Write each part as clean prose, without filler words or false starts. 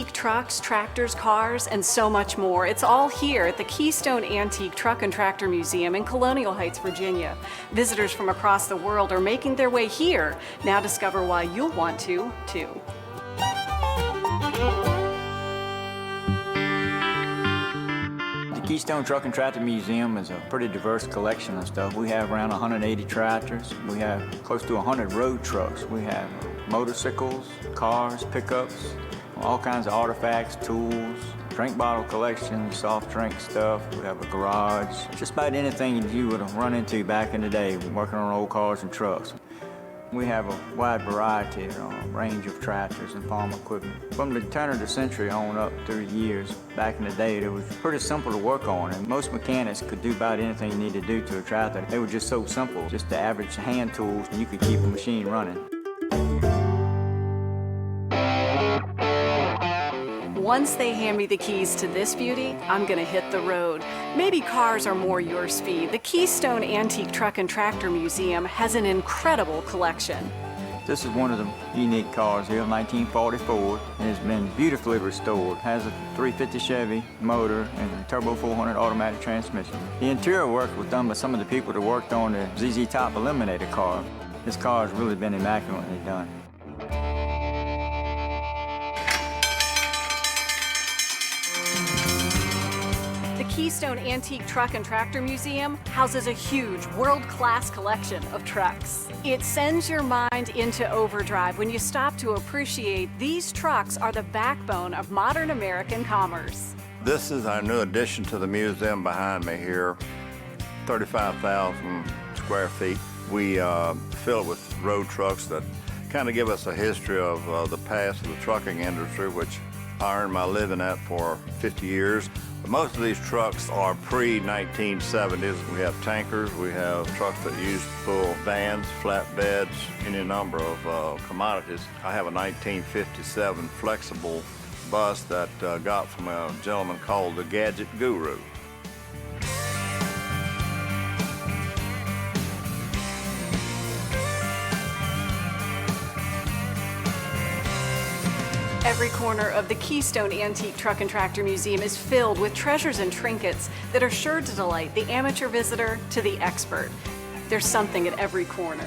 antique trucks, tractors, cars, and so much more. It's all here at the Keystone Antique Truck and Tractor Museum in Colonial Heights, Virginia. Visitors from across the world are making their way here. Now discover why you'll want to, too. The Keystone Truck and Tractor Museum is a pretty diverse collection of stuff. We have around 180 tractors. We have close to 100 road trucks. We have motorcycles, cars, pickups, all kinds of artifacts, tools, drink bottle collection, soft drink stuff. We have a garage. Just about anything you would have run into back in the day working on old cars and trucks. We have a wide variety, range of tractors and farm equipment. From the turn of the century on up through the years, back in the day, it was pretty simple to work on, and most mechanics could do about anything you need to do to a tractor. They were just so simple, just the average hand tools, and you could keep a machine running. Once they hand me the keys to this beauty, I'm gonna hit the road. Maybe cars are more your speed. The Keystone Antique Truck and Tractor Museum has an incredible collection. This is one of the unique cars here, 1944, and it's been beautifully restored. It has a 350 Chevy motor and a turbo 400 automatic transmission. The interior work was done by some of the people that worked on the ZZ Top Eliminator car. This car has really been immaculately done. The Keystone Antique Truck and Tractor Museum houses a huge, world-class collection of trucks. It sends your mind into overdrive when you stop to appreciate these trucks are the backbone of modern American commerce. This is our new addition to the museum behind me here, 35,000 square feet. We fill it with road trucks that kind of give us a history of the past of the trucking industry, which I earned my living at for 50 years. Most of these trucks are pre-1970s. We have tankers, we have trucks that use full vans, flatbeds, any number of commodities. I have a 1957 flexible bus that got from a gentleman called the Gadget Guru. Every corner of the Keystone Antique Truck and Tractor Museum is filled with treasures and trinkets that are sure to delight the amateur visitor to the expert. There's something at every corner.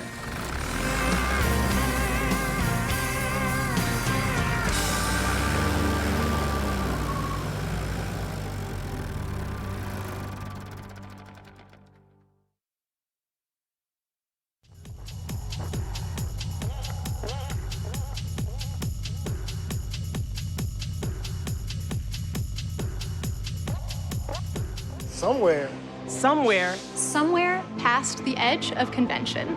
Somewhere past the edge of convention.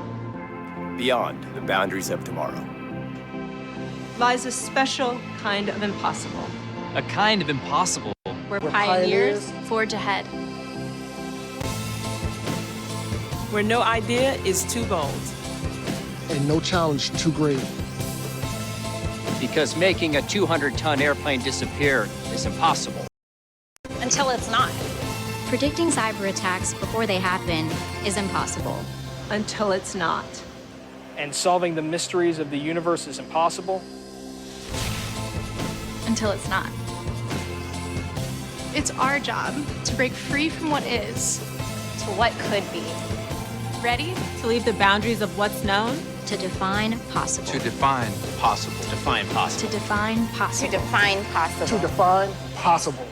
Beyond the boundaries of tomorrow lies a special kind of impossible. A kind of impossible. Where pioneers forge ahead. Where no idea is too bold. And no challenge too great. Because making a 200-ton airplane disappear is impossible. Until it's not. Predicting cyber attacks before they happen is impossible. Until it's not. And solving the mysteries of the universe is impossible. Until it's not. It's our job to break free from what is to what could be. Ready? To leave the boundaries of what's known. To define possible. To define possible. To define possible. To define possible. To define possible. To define possible.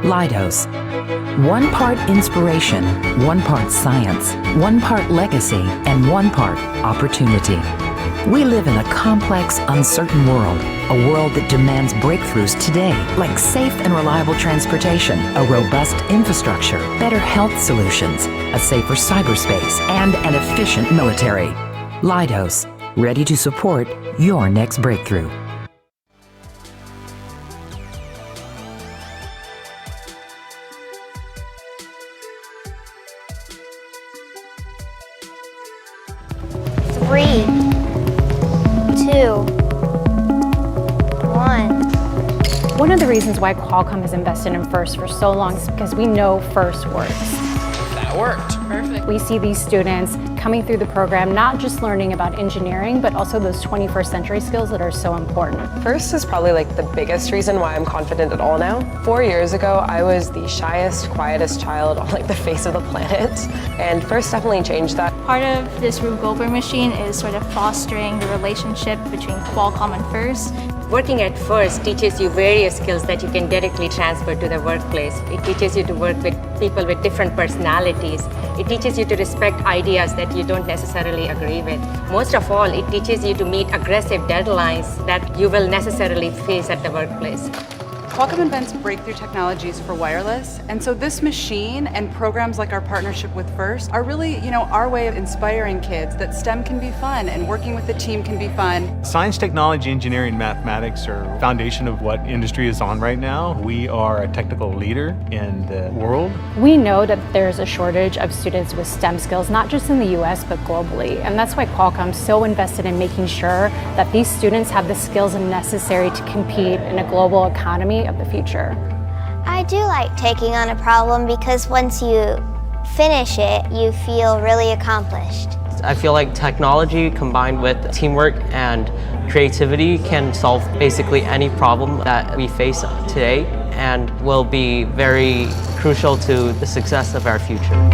Leidos. 1 part inspiration, 1 part science, 1 part legacy, and 1 part opportunity. We live in a complex, uncertain world, a world that demands breakthroughs today, like safe and reliable transportation, a robust infrastructure, better health solutions, a safer cyberspace, and an efficient military. Leidos, ready to support your next breakthrough. Three, two, one. One of the reasons why Qualcomm has invested in FIRST for so long is because we know FIRST works. That worked. Perfect. We see these students coming through the program, not just learning about engineering, but also those 21st century skills that are so important. FIRST is probably like the biggest reason why I'm confident at all now. 4 years ago, I was the shyest, quietest child on like the face of the planet, and FIRST definitely changed that. Part of this Rube Goldberg machine is sort of fostering the relationship between Qualcomm and FIRST. Working at FIRST teaches you various skills that you can directly transfer to the workplace. It teaches you to work with people with different personalities. It teaches you to respect ideas that you don't necessarily agree with. Most of all, it teaches you to meet aggressive deadlines that you will necessarily face at the workplace. Qualcomm invents breakthrough technologies for wireless, and so this machine and programs like our partnership with FIRST are really, our way of inspiring kids that STEM can be fun and working with the team can be fun. Science, technology, engineering, mathematics are foundation of what industry is on right now. We are a technical leader in the world. We know that there's a shortage of students with STEM skills, not just in the US, but globally. And that's why Qualcomm's so invested in making sure that these students have the skills necessary to compete in a global economy of the future. I do like taking on a problem because once you finish it, you feel really accomplished. I feel like technology combined with teamwork and creativity can solve basically any problem that we face today and will be very crucial to the success of our future.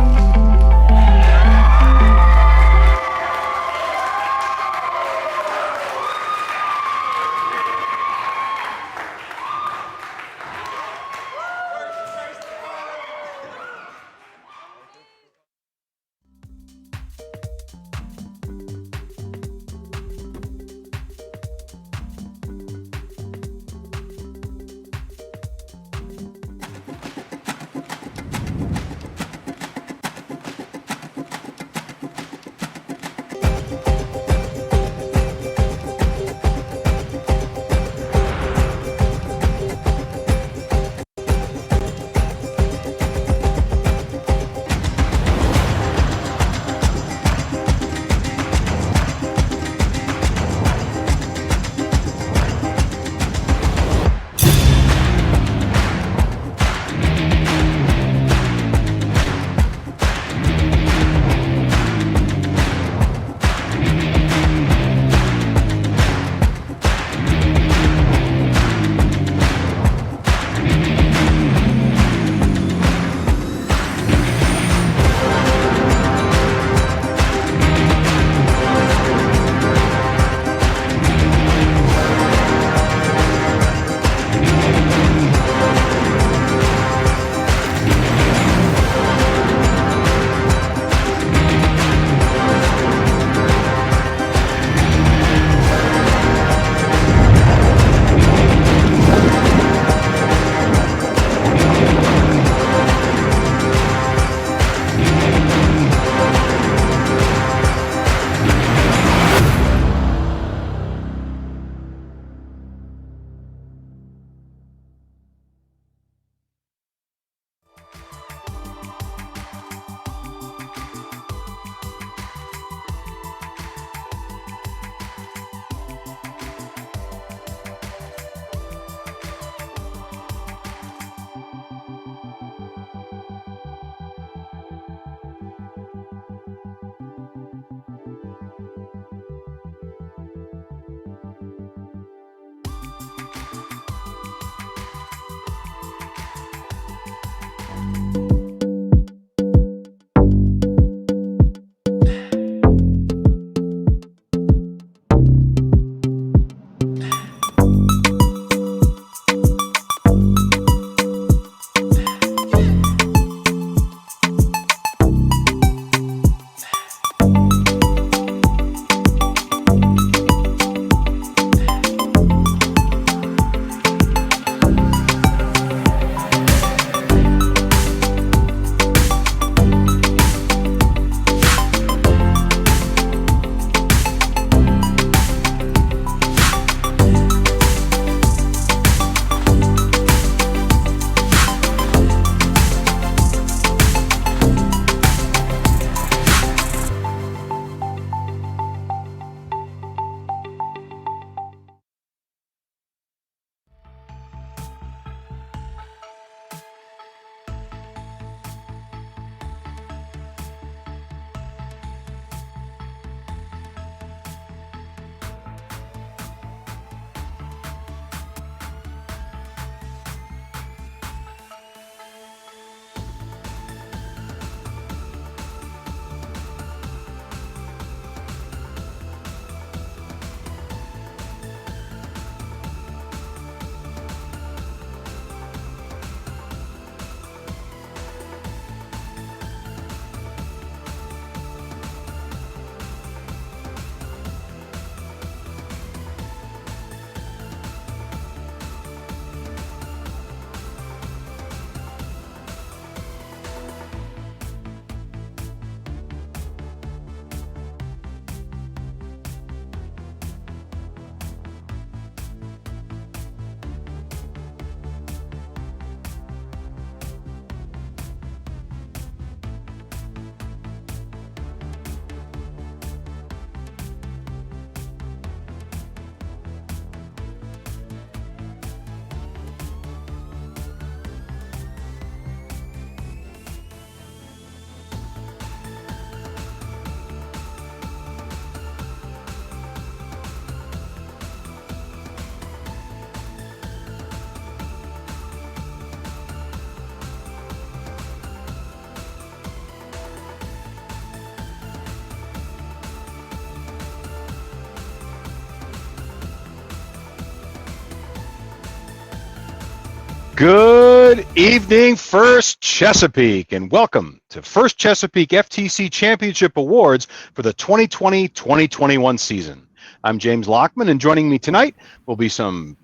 Good evening, First Chesapeake, and welcome to First Chesapeake FTC Championship Awards for the 2020-2021 season. I'm James Lockman, and joining me tonight will be some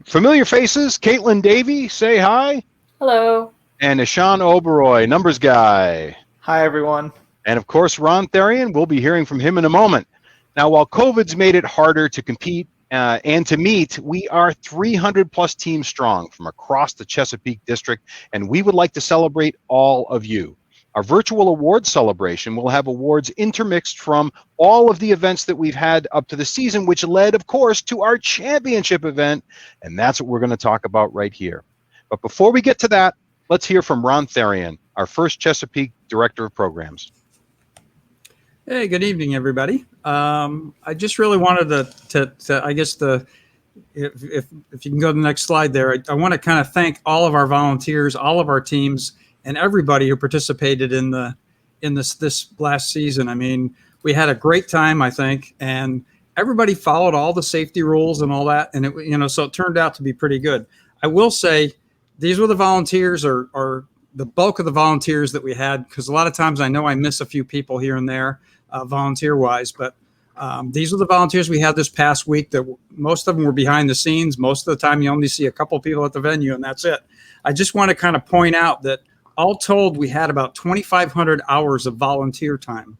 familiar faces. Caitlin Davey, say hi. Hello. And Ishan Oberoi, numbers guy. Hi, everyone. And of course, Ron Therian. We'll be hearing from him in a moment. Now, while COVID's made it harder to compete and to meet, we are 300 plus teams strong from across the Chesapeake District, and we would like to celebrate all of you. Our virtual awards celebration will have awards intermixed from all of the events that we've had up to the season, which led, of course, to our championship event, and that's what we're going to talk about right here. But before we get to that, let's hear from Ron Therian, our First Chesapeake Director of Programs. Hey, good evening, everybody. I just really wanted to I guess if you can go to the next slide there, I want to kind of thank all of our volunteers, all of our teams, and everybody who participated in this last season. I mean, we had a great time, I think, and everybody followed all the safety rules and all that, and so it turned out to be pretty good. I will say these were the volunteers or the bulk of the volunteers that we had, because a lot of times I know I miss a few people here and there. Volunteer-wise, but these are the volunteers we had this past week. That most of them were behind the scenes. Most of the time, you only see a couple people at the venue, and that's it. I just want to kind of point out that all told, we had about 2,500 hours of volunteer time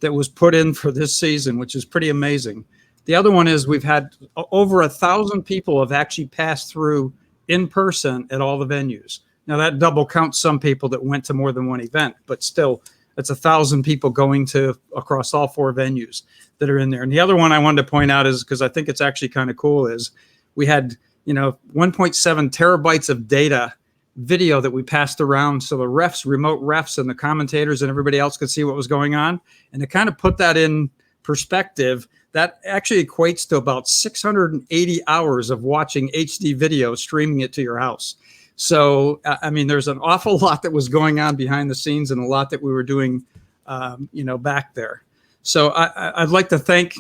that was put in for this season, which is pretty amazing. The other one is we've had over 1,000 people have actually passed through in person at all the venues. Now that double counts some people that went to more than one event, but still, it's 1,000 people going to across all 4 venues that are in there. And the other one I wanted to point out is, because I think it's actually kind of cool, is we had 1.7 terabytes of data video that we passed around, so the refs, remote refs, and the commentators and everybody else could see what was going on. And to kind of put that in perspective, that actually equates to about 680 hours of watching HD video, streaming it to your house. So, I mean, there's an awful lot that was going on behind the scenes and a lot that we were doing, back there. So I'd like to thank,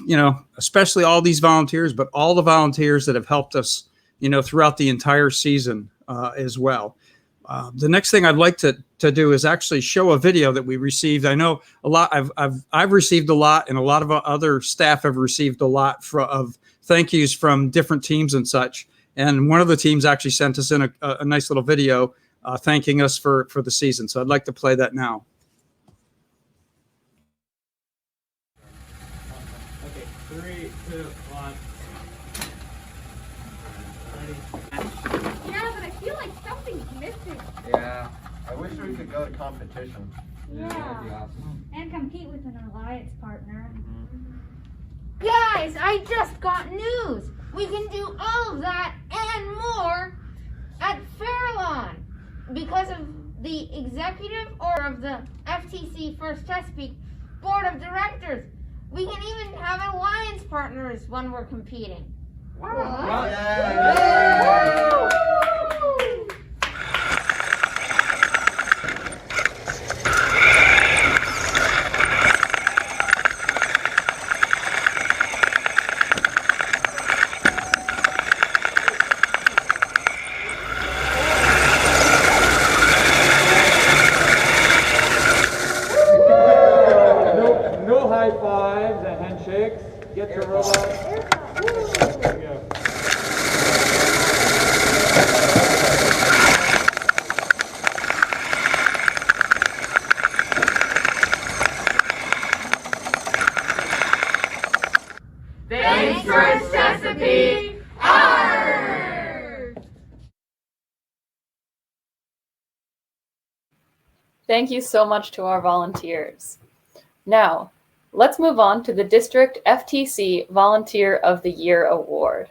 especially all these volunteers, but all the volunteers that have helped us, throughout the entire season as well. The next thing I'd like to do is actually show a video that we received. I know a lot. I've received a lot, and a lot of other staff have received a lot of thank yous from different teams and such. And one of the teams actually sent us in a nice little video thanking us for the season. So I'd like to play that now. Okay, 3, 2, 1. Yeah, but I feel like something's missing. Yeah, I wish we could go to competition. Yeah. That'd be awesome. And compete with an alliance partner. Guys, I just got news. We can do all of that and more at Fairlawn because of the executive or of the FTC First Chesapeake Board of Directors. We can even have alliance partners when we're competing. Wow. Yeah. No high fives and handshakes. Get your robot. There we go. Thanks, First Chesapeake. Thank you so much to our volunteers. Now, let's move on to the District FTC Volunteer of the Year Award.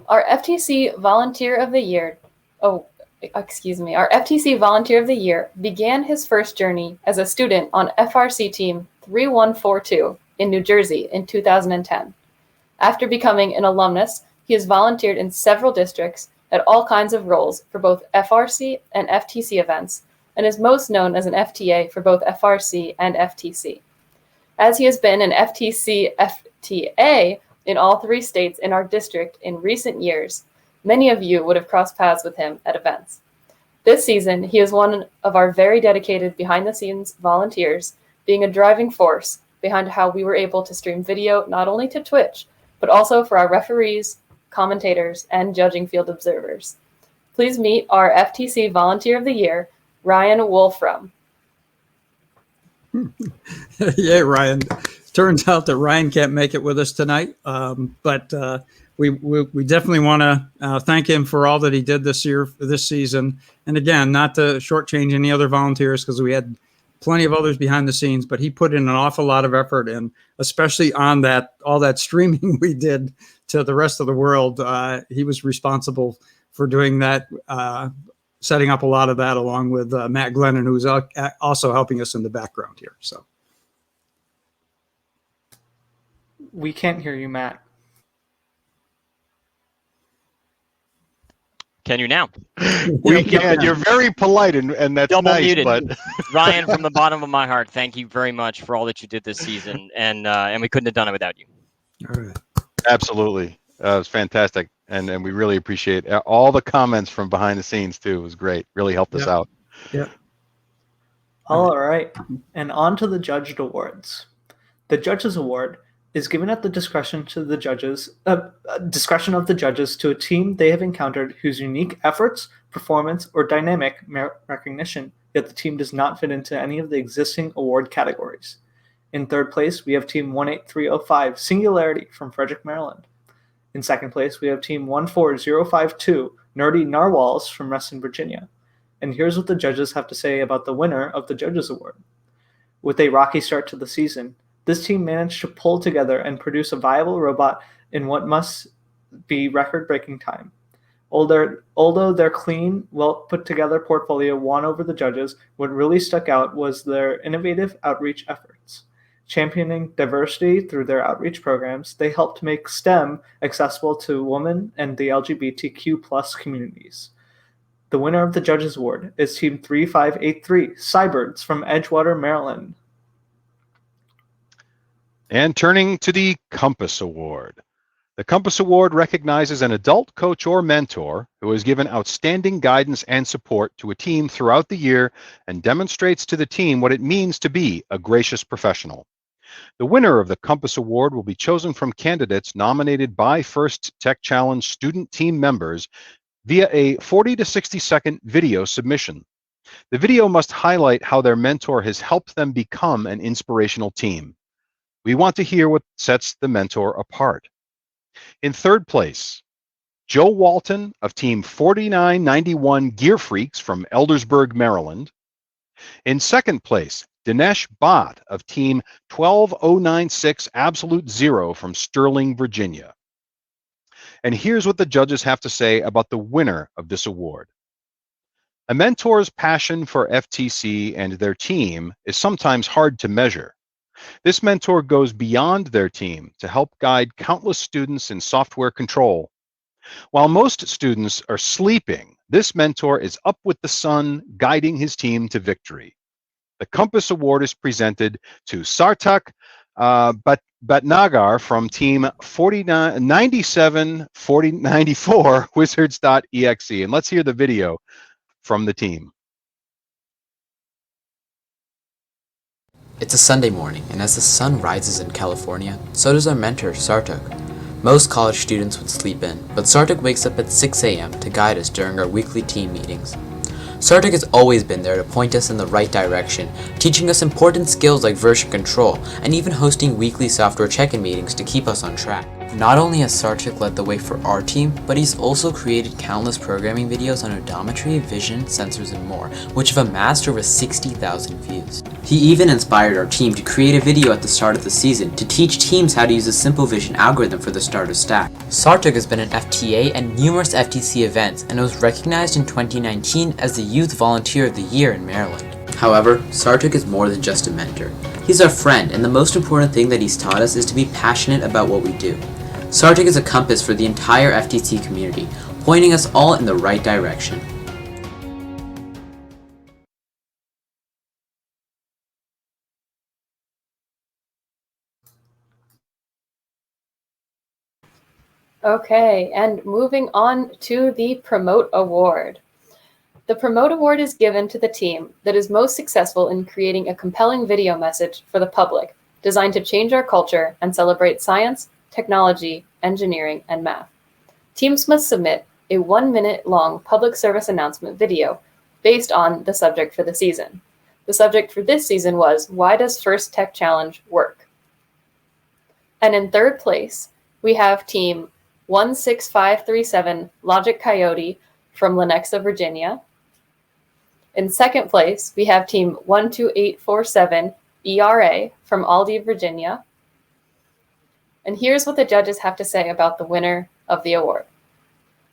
Our FTC Volunteer of the Year, our FTC Volunteer of the Year began his first journey as a student on FRC Team 3142 in New Jersey in 2010. After becoming an alumnus, he has volunteered in several districts at all kinds of roles for both FRC and FTC events, and is most known as an FTA for both FRC and FTC. As he has been an FTC FTA in all 3 states in our district in recent years, Many of you would have crossed paths with him at events. This season, he is one of our very dedicated behind-the-scenes volunteers, being a driving force behind how we were able to stream video not only to Twitch, but also for our referees, commentators, and judging field observers. Please meet our FTC Volunteer of the Year, Ryan Wolfram. Yeah, Ryan. Turns out that Ryan can't make it with us tonight, but we definitely want to thank him for all that he did this season. And again, not to shortchange any other volunteers because we had plenty of others behind the scenes, but he put in an awful lot of effort, and especially on all that streaming we did to the rest of the world, he was responsible for doing that, setting up a lot of that along with Matt Glennon, who's also helping us in the background here. So we can't hear you, Matt. Can you now? We can. You're very polite, and that's double nice. Muted. But Ryan, from the bottom of my heart, thank you very much for all that you did this season, and we couldn't have done it without you. All right. Absolutely, it was fantastic, and we really appreciate all the comments from behind the scenes too. It was great. Really helped us out. Yeah. All right, and on to the Judged Awards. The Judges Award is given at the discretion of the judges to a team they have encountered whose unique efforts, performance, or dynamic merit recognition, yet the team does not fit into any of the existing award categories. In third place, we have Team 18305 Singularity from Frederick, Maryland. In second place, we have Team 14052 Nerdy Narwhals from Reston, Virginia. And here's what the judges have to say about the winner of the Judges Award. With a rocky start to the season, this team managed to pull together and produce a viable robot in what must be record-breaking time. Although their clean, well-put-together portfolio won over the judges, what really stuck out was their innovative outreach efforts. Championing diversity through their outreach programs, they helped make STEM accessible to women and the LGBTQ+ communities. The winner of the Judges Award is Team 3583 Cybirds from Edgewater, Maryland. And turning to the Compass Award. The Compass Award recognizes an adult coach or mentor who has given outstanding guidance and support to a team throughout the year and demonstrates to the team what it means to be a gracious professional. The winner of the Compass Award will be chosen from candidates nominated by First Tech Challenge student team members via a 40 to 60-second video submission. The video must highlight how their mentor has helped them become an inspirational team. We want to hear what sets the mentor apart. In third place, Joe Walton of Team 4991 Gear Freaks from Eldersburg, Maryland. In second place, Dinesh Bhatt of Team 12096 Absolute Zero from Sterling, Virginia. And here's what the judges have to say about the winner of this award. A mentor's passion for FTC and their team is sometimes hard to measure. This mentor goes beyond their team to help guide countless students in software control. While most students are sleeping, this mentor is up with the sun, guiding his team to victory. The Compass Award is presented to Sartak Bhatnagar from Team 4094 Wizards.exe. And let's hear the video from the team. It's a Sunday morning, and as the sun rises in California, so does our mentor, Sartak. Most college students would sleep in, but Sartak wakes up at 6 a.m. to guide us during our weekly team meetings. Sartak has always been there to point us in the right direction, teaching us important skills like version control, and even hosting weekly software check-in meetings to keep us on track. Not only has Sartak led the way for our team, but he's also created countless programming videos on odometry, vision, sensors, and more, which have amassed over 60,000 views. He even inspired our team to create a video at the start of the season to teach teams how to use a simple vision algorithm for the starter stack. Sartak has been an FTA and numerous FTC events and was recognized in 2019 as the Youth Volunteer of the Year in Maryland. However, Sartak is more than just a mentor. He's our friend, and the most important thing that he's taught us is to be passionate about what we do. Sartak is a compass for the entire FTC community, pointing us all in the right direction. Okay, and moving on to the Promote Award. The Promote Award is given to the team that is most successful in creating a compelling video message for the public, designed to change our culture and celebrate science, technology, engineering, and math. Teams must submit a 1-minute long public service announcement video based on the subject for the season. The subject for this season was, why does First Tech Challenge work? And in third place, we have team 16537 Logic Coyote from Lenexa, Virginia. In second place, we have team 12847 ERA from Aldie, Virginia. And here's what the judges have to say about the winner of the award.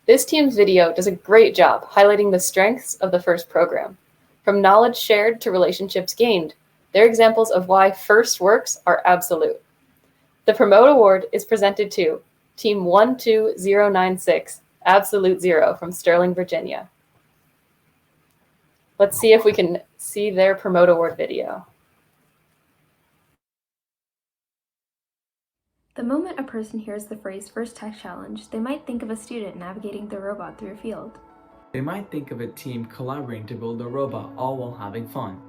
This team's video does a great job highlighting the strengths of the FIRST program. From knowledge shared to relationships gained, they're examples of why FIRST works are absolute. The Promote Award is presented to Team 12096, Absolute Zero from Sterling, Virginia. Let's see if we can see their Promote Award video. The moment a person hears the phrase First Tech Challenge, they might think of a student navigating their robot through a field. They might think of a team collaborating to build a robot, all while having fun.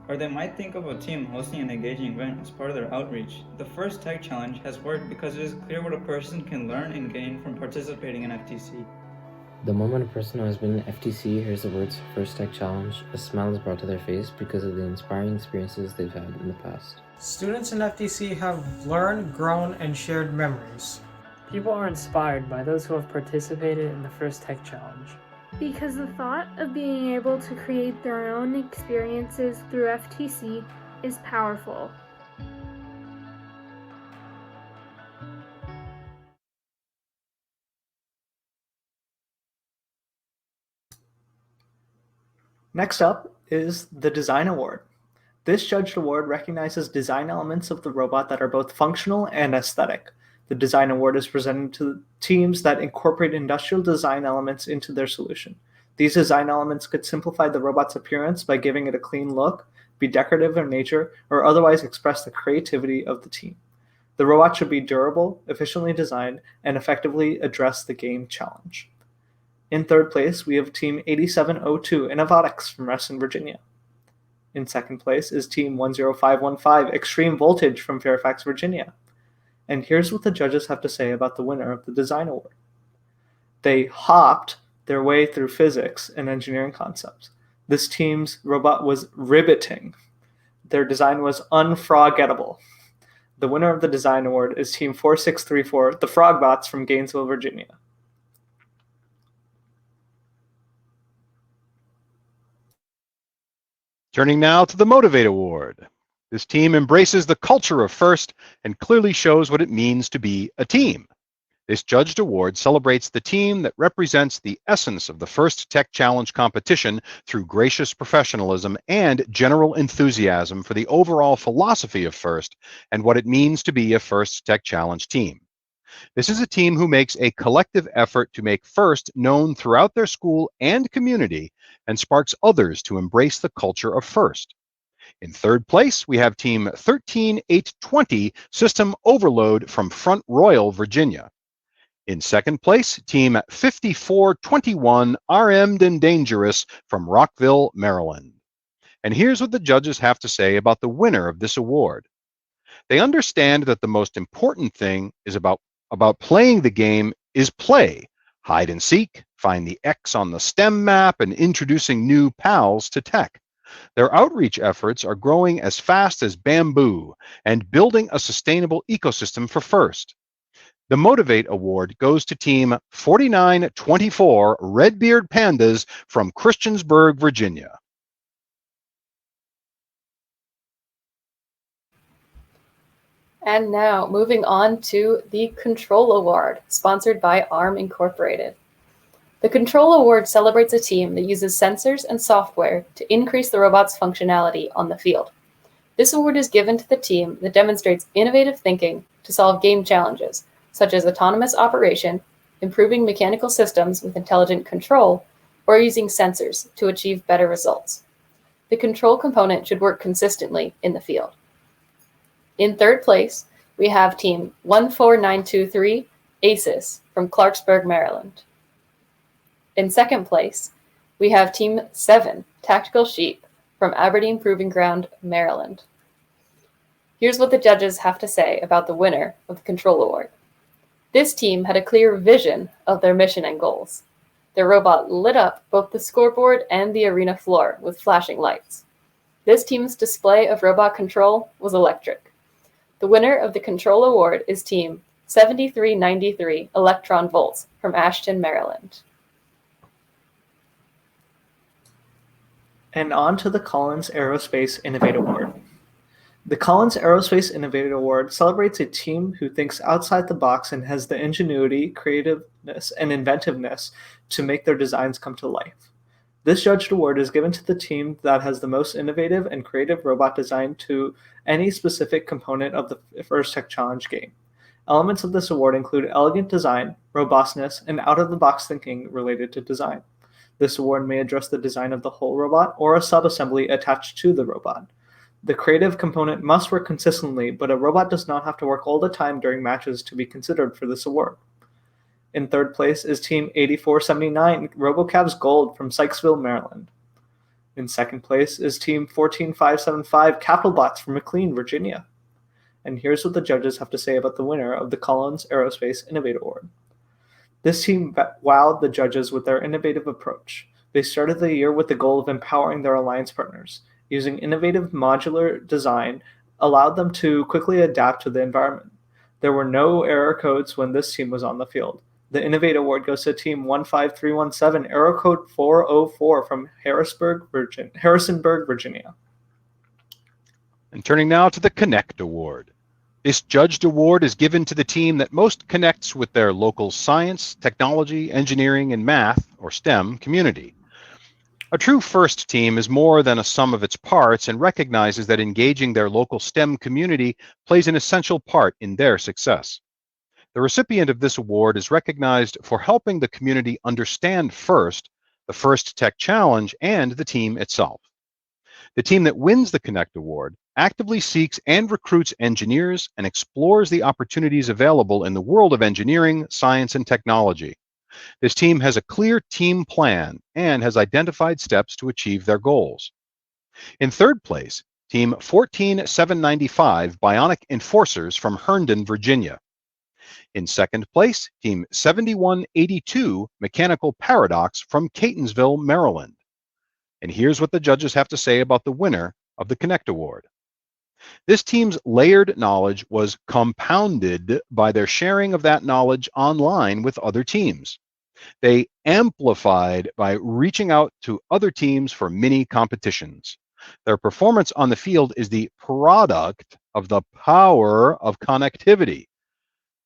Or they might think of a team hosting an engaging event as part of their outreach. The First Tech Challenge has worked because it is clear what a person can learn and gain from participating in FTC. The moment a person who has been in FTC hears the words First Tech Challenge, a smile is brought to their face because of the inspiring experiences they've had in the past. Students in FTC have learned, grown, and shared memories. People are inspired by those who have participated in the First Tech Challenge. Because the thought of being able to create their own experiences through FTC is powerful. Next up is the Design Award. This judged award recognizes design elements of the robot that are both functional and aesthetic. The Design Award is presented to teams that incorporate industrial design elements into their solution. These design elements could simplify the robot's appearance by giving it a clean look, be decorative in nature, or otherwise express the creativity of the team. The robot should be durable, efficiently designed, and effectively address the game challenge. In third place, we have Team 8702 Innovotics from Reston, Virginia. In second place is Team 10515 Extreme Voltage from Fairfax, Virginia. And here's what the judges have to say about the winner of the Design Award. They hopped their way through physics and engineering concepts. This team's robot was riveting. Their design was unforgettable. The winner of the Design Award is Team 4634, the Frogbots from Gainesville, Virginia. Turning now to the Motivate Award. This team embraces the culture of FIRST and clearly shows what it means to be a team. This judged award celebrates the team that represents the essence of the First Tech Challenge competition through gracious professionalism and general enthusiasm for the overall philosophy of FIRST and what it means to be a First Tech Challenge team. This is a team who makes a collective effort to make FIRST known throughout their school and community and sparks others to embrace the culture of FIRST. In third place, we have Team 13820 System Overload from Front Royal, Virginia. In second place, Team 5421 Armed and Dangerous from Rockville, Maryland. And here's what the judges have to say about the winner of this award. They understand that the most important thing is about playing the game is play. Hide and seek, find the X on the STEM map, and introducing new pals to tech. Their outreach efforts are growing as fast as bamboo and building a sustainable ecosystem for FIRST. The Motivate Award goes to Team 4924 Redbeard Pandas from Christiansburg, Virginia. And now, moving on to the Control Award, sponsored by ARM Incorporated. The Control Award celebrates a team that uses sensors and software to increase the robot's functionality on the field. This award is given to the team that demonstrates innovative thinking to solve game challenges, such as autonomous operation, improving mechanical systems with intelligent control, or using sensors to achieve better results. The control component should work consistently in the field. In third place, we have Team 14923 ACES from Clarksburg, Maryland. In second place, we have Team 7, Tactical Sheep, from Aberdeen Proving Ground, Maryland. Here's what the judges have to say about the winner of the Control Award. This team had a clear vision of their mission and goals. Their robot lit up both the scoreboard and the arena floor with flashing lights. This team's display of robot control was electric. The winner of the Control Award is Team 7393 Electron Volts from Ashton, Maryland. And on to the Collins Aerospace Innovate Award. The Collins Aerospace Innovate Award celebrates a team who thinks outside the box and has the ingenuity, creativeness, and inventiveness to make their designs come to life. This judged award is given to the team that has the most innovative and creative robot design to any specific component of the First Tech Challenge game. Elements of this award include elegant design, robustness, and out-of-the-box thinking related to design. This award may address the design of the whole robot or a sub-assembly attached to the robot. The creative component must work consistently, but a robot does not have to work all the time during matches to be considered for this award. In third place is Team 8479 RoboCabs Gold from Sykesville, Maryland. In second place is Team 14575 CapitalBots from McLean, Virginia. And here's what the judges have to say about the winner of the Collins Aerospace Innovate Award. This team wowed the judges with their innovative approach. They started the year with the goal of empowering their alliance partners. Using innovative modular design allowed them to quickly adapt to the environment. There were no error codes when this team was on the field. The Innovate Award goes to Team 15317, error code 404 from Harrisonburg, Virginia. And turning now to the Connect Award. This judged award is given to the team that most connects with their local science, technology, engineering, and math, or STEM, community. A true FIRST team is more than a sum of its parts and recognizes that engaging their local STEM community plays an essential part in their success. The recipient of this award is recognized for helping the community understand FIRST, the First Tech Challenge, and the team itself. The team that wins the Connect Award actively seeks and recruits engineers and explores the opportunities available in the world of engineering, science, and technology. This team has a clear team plan and has identified steps to achieve their goals. In third place, Team 14795 Bionic Enforcers from Herndon, Virginia. In second place, Team 7182 Mechanical Paradox from Catonsville, Maryland. And here's what the judges have to say about the winner of the Connect Award. This team's layered knowledge was compounded by their sharing of that knowledge online with other teams. They amplified by reaching out to other teams for mini competitions. Their performance on the field is the product of the power of connectivity.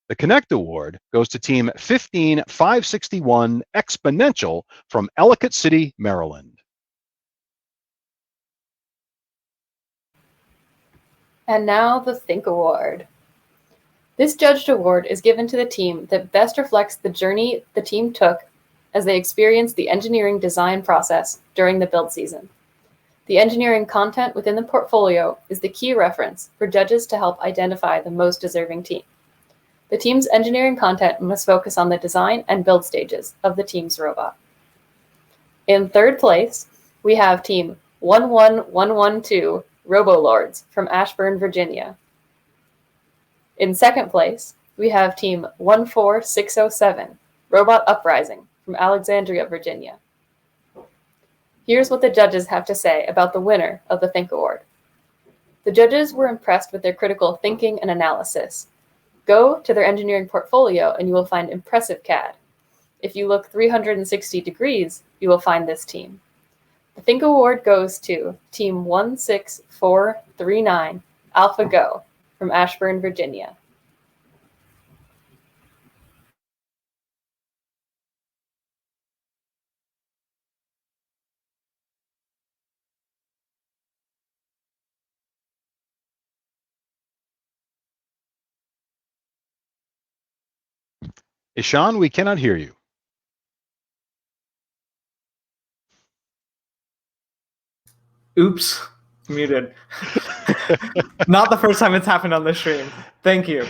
The Connect Award goes to Team 15561 Exponential from Ellicott City, Maryland. And now the Think Award. This judged award is given to the team that best reflects the journey the team took as they experienced the engineering design process during the build season. The engineering content within the portfolio is the key reference for judges to help identify the most deserving team. The team's engineering content must focus on the design and build stages of the team's robot. In third place, we have Team 11112 Robolords from Ashburn, Virginia. In second place, we have Team 14607 Robot Uprising from Alexandria, Virginia. Here's what the judges have to say about the winner of the Think Award. The judges were impressed with their critical thinking and analysis. Go to their engineering portfolio and you will find impressive CAD. If you look 360 degrees, you will find this team. The Think Award goes to Team 16439 AlphaGo from Ashburn, Virginia. Ishan, we cannot hear you. Oops, muted. Not the first time it's happened on the stream. Thank you.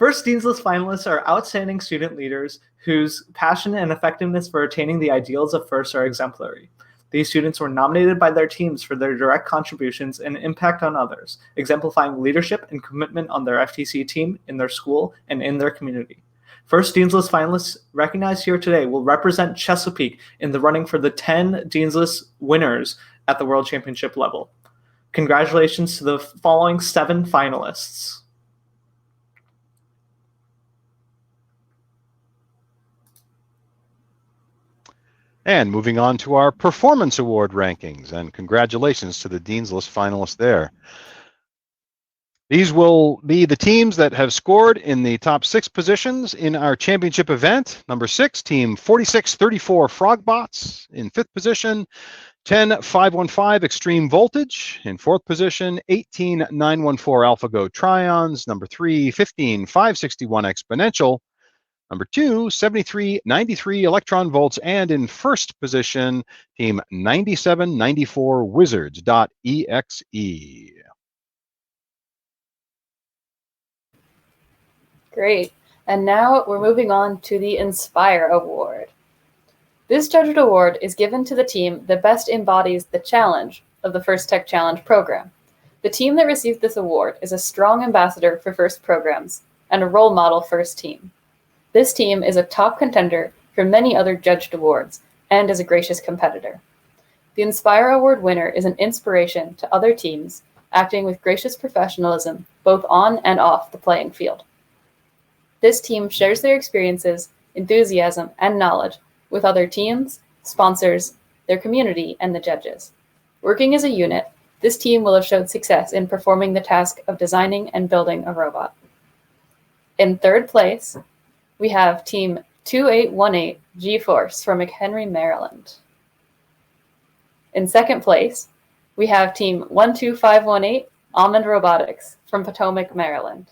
First Dean's List finalists are outstanding student leaders whose passion and effectiveness for attaining the ideals of FIRST are exemplary. These students were nominated by their teams for their direct contributions and impact on others, exemplifying leadership and commitment on their FTC team, in their school, and in their community. First Dean's List finalists recognized here today will represent Chesapeake in the running for the 10 Dean's List winners at the World Championship level. Congratulations to the following 7 finalists. And moving on to our Performance Award rankings, and congratulations to the Dean's List finalists there. These will be the teams that have scored in the top 6 positions in our championship event. Number 6, team 4634 Frogbots in 5th position. 10515 Extreme Voltage in 4th position. 18914 AlphaGo Trions. Number 3, 15561 Exponential. Number 2, 7393 Electron Volts, and in 1st position, team 9794 Wizards.exe. Great. And now we're moving on to the Inspire Award. This judged award is given to the team that best embodies the challenge of the First Tech Challenge program. The team that receives this award is a strong ambassador for FIRST programs and a role model FIRST team. This team is a top contender for many other judged awards and is a gracious competitor. The Inspire Award winner is an inspiration to other teams, acting with gracious professionalism both on and off the playing field. This team shares their experiences, enthusiasm, and knowledge with other teams, sponsors, their community, and the judges. Working as a unit, this team will have showed success in performing the task of designing and building a robot. In 3rd place, we have Team 2818 G-Force from McHenry, Maryland. In 2nd place, we have Team 12518 Almond Robotics from Potomac, Maryland.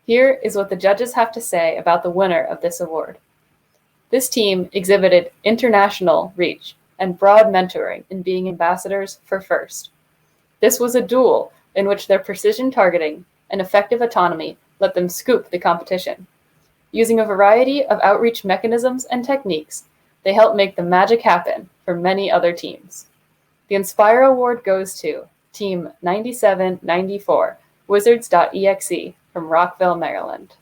Here is what the judges have to say about the winner of this award. This team exhibited international reach and broad mentoring in being ambassadors for FIRST. This was a duel in which their precision targeting and effective autonomy let them scoop the competition. Using a variety of outreach mechanisms and techniques, they helped make the magic happen for many other teams. The Inspire Award goes to Team 9794 Wizards.exe from Rockville, Maryland.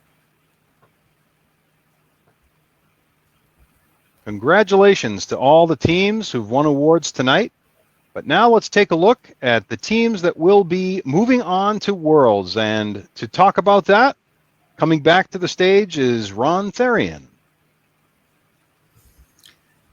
Congratulations to all the teams who've won awards tonight. But now let's take a look at the teams that will be moving on to Worlds. And to talk about that, coming back to the stage is Ron Therian.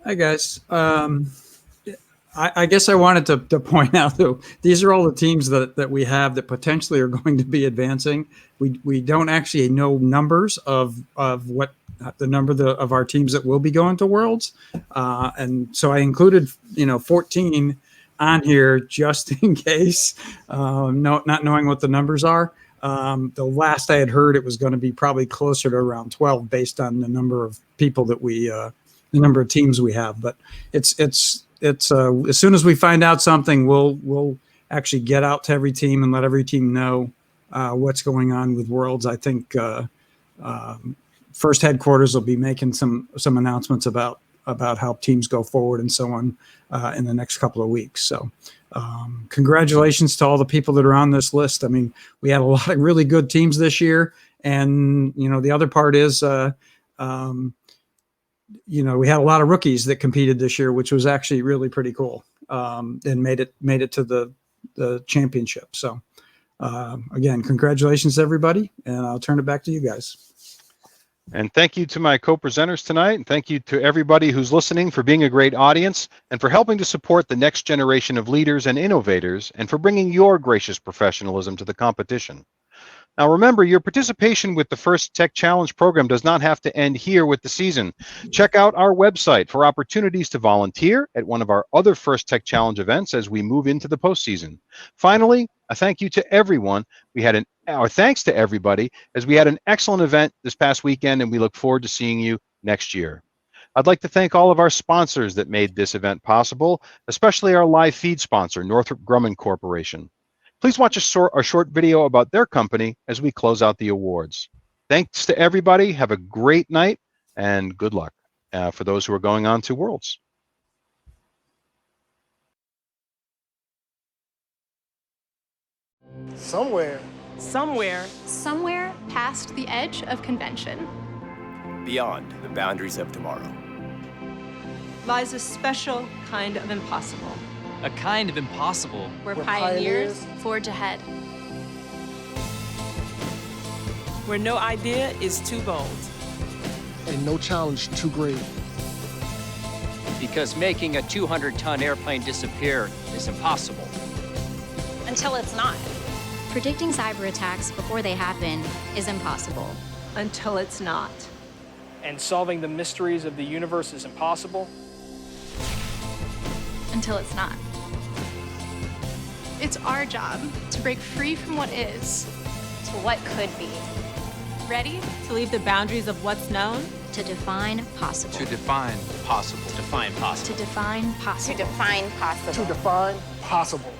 Hi, guys. I guess I wanted to point out, though, these are all the teams that we have that potentially are going to be advancing. We don't actually know numbers of what the number of our teams that will be going to Worlds. And so I included, 14 on here just in case, not knowing what the numbers are. The last I had heard, it was going to be probably closer to around 12 based on the number of people that the number of teams we have. But it's as soon as we find out something, we'll actually get out to every team and let every team know what's going on with Worlds. I think First headquarters will be making some announcements about how teams go forward and so on in the next couple of weeks. So congratulations to all the people that are on this list. I mean, we had a lot of really good teams this year, and the other part is we had a lot of rookies that competed this year, which was actually really pretty cool, and made it to the championship. So again, congratulations everybody, and I'll turn it back to you guys. And thank you to my co-presenters tonight, and thank you to everybody who's listening for being a great audience and for helping to support the next generation of leaders and innovators, and for bringing your gracious professionalism to the competition. Now remember, your participation with the First Tech Challenge program does not have to end here with the season. Check out our website for opportunities to volunteer at one of our other First Tech Challenge events as we move into the postseason. Finally, a thank you to everyone. Thanks to everybody, as we had an excellent event this past weekend, and we look forward to seeing you next year. I'd like to thank all of our sponsors that made this event possible, especially our live feed sponsor, Northrop Grumman Corporation. Please watch a short video about their company as we close out the awards. Thanks to everybody. Have a great night and good luck for those who are going on to Worlds. Somewhere past the edge of convention, beyond the boundaries of tomorrow, lies a special kind of impossible. A kind of impossible where pioneers forge ahead. Where no idea is too bold. And no challenge too great. Because making a 200-ton airplane disappear is impossible. Until it's not. Predicting cyber attacks before they happen is impossible. Until it's not. And solving the mysteries of the universe is impossible. Until it's not. It's our job to break free from what is to what could be. Ready to leave the boundaries of what's known? To define possible. To define possible. To define possible. To define possible. To define possible. To define possible.